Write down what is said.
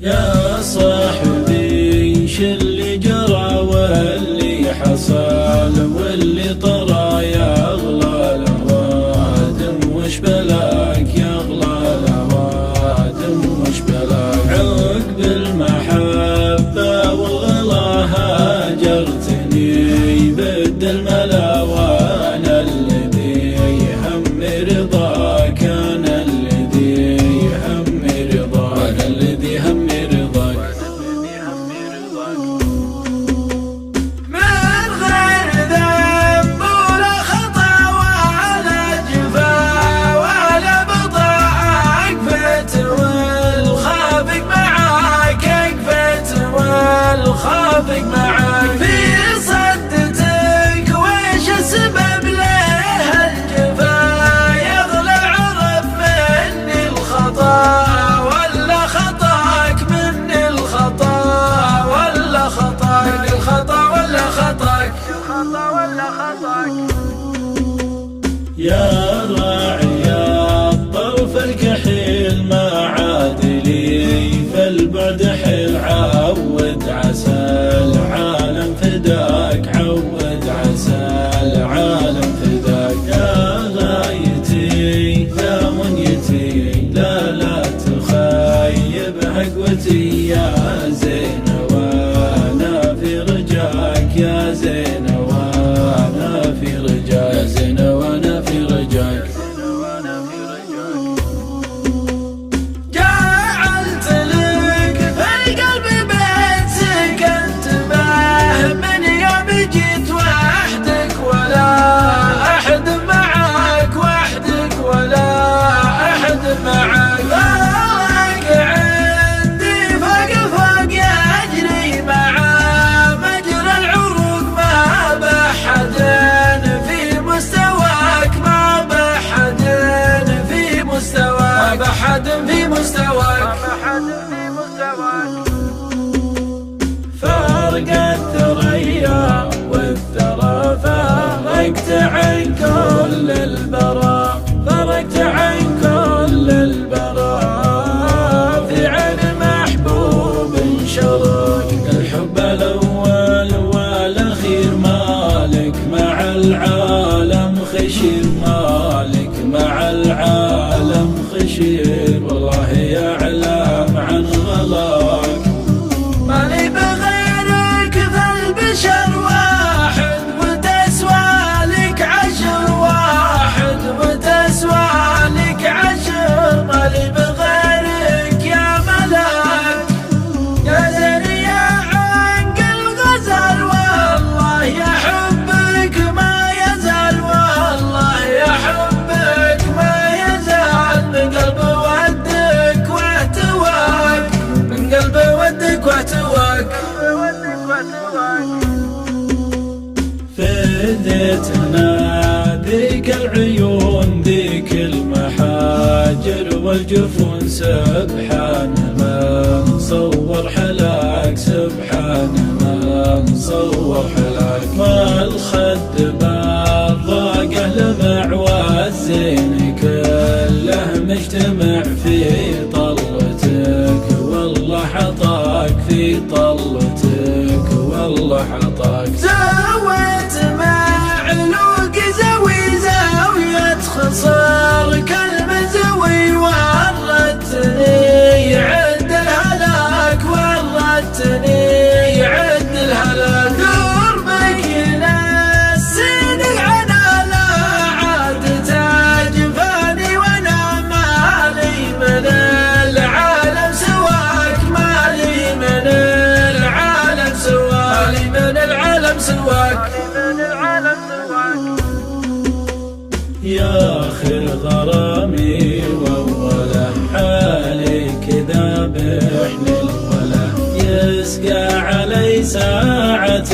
يا صاحبي شل جرى واللي حصل واللي طرى يا أغلى الأوادم، وش بلاك يا أغلى الأوادم وش بلاك؟ عقب المحبة والغلا هاجرتني بد الملا وانا الذي هم رضاك، انا الذي هم رضاك، انا الذي هم رضاك. من غير ذنب ولا خطا ولا جفا ولا بضاعك فت والخافق معاك، اكفت والخافق معاك في صدتك. ويش السبب ليه الجفا يغلى عرف مني الخطا ولا خطاك، مني الخطا ولا خطاك، مني الخطا ولا خطاك، الخطا ولا خطاك. يا راعي الطرف الكحيل ما عاد لي فالبعد حيل، عود عسى العالم فداك، عود عسى العالم فداك. يا غايتي يا منيتي لا لا تخيب حقوتي يا زين وانا في رجاك، يا زين وانا في رجاك، يا زين وانا في رجاك. جعلت لك في القلب بيت سكنت به من يوم جيت وحدك ولا أحد معاك، وحدك ولا أحد معاك. ضلك عندي فوق فوق يجري مع مجرى العروق، ما بحد في مستواك، ما بحد في مستواك، ما بحد في مستواك، ما بحد في مستواك. فارق الثريا والثرى فرقت عن كل البراء، فرقت عن كل البراء في عين محبوب شرك. الحب الأول والأخير مالك مع العالم خشير، مالك مع العالم خشير، والله يعلم عن غلاك. مالي بغيرك فالبشر واحد وتسوى لك عشر، واحد وتسوى لك عشر. مالي بغيرك يا ملاك يا زين يا عنق الغزال، والله يحبك ما يزال، والله يحبك ما يزال. من قلب ودك واحتواك، من قلب ودك واحتواك. فديتنا ذيك العيون ذيك المحاجر والجفون، سبحان من صور حلاك، سبحان من صور حلاك. ما الخد بالضاقة لمع والزين كله مجتمع في طلتك، والله حطاك في طلتك، والله حطاك. سويت معلوق زوي زاوية خصر كلمة زوي، ورتني عد الهلاك، ورتني عد الهلاك. قربك ينسيني عنا لا عاد تجفاني، وانا مالي من العالم سواك، مالي من العالم سواك، مالي من العالم سواك، مالي من العالم سواك. يا آخر غرامي ووله حالي كذا بحن الوله، يسقى علي ساعة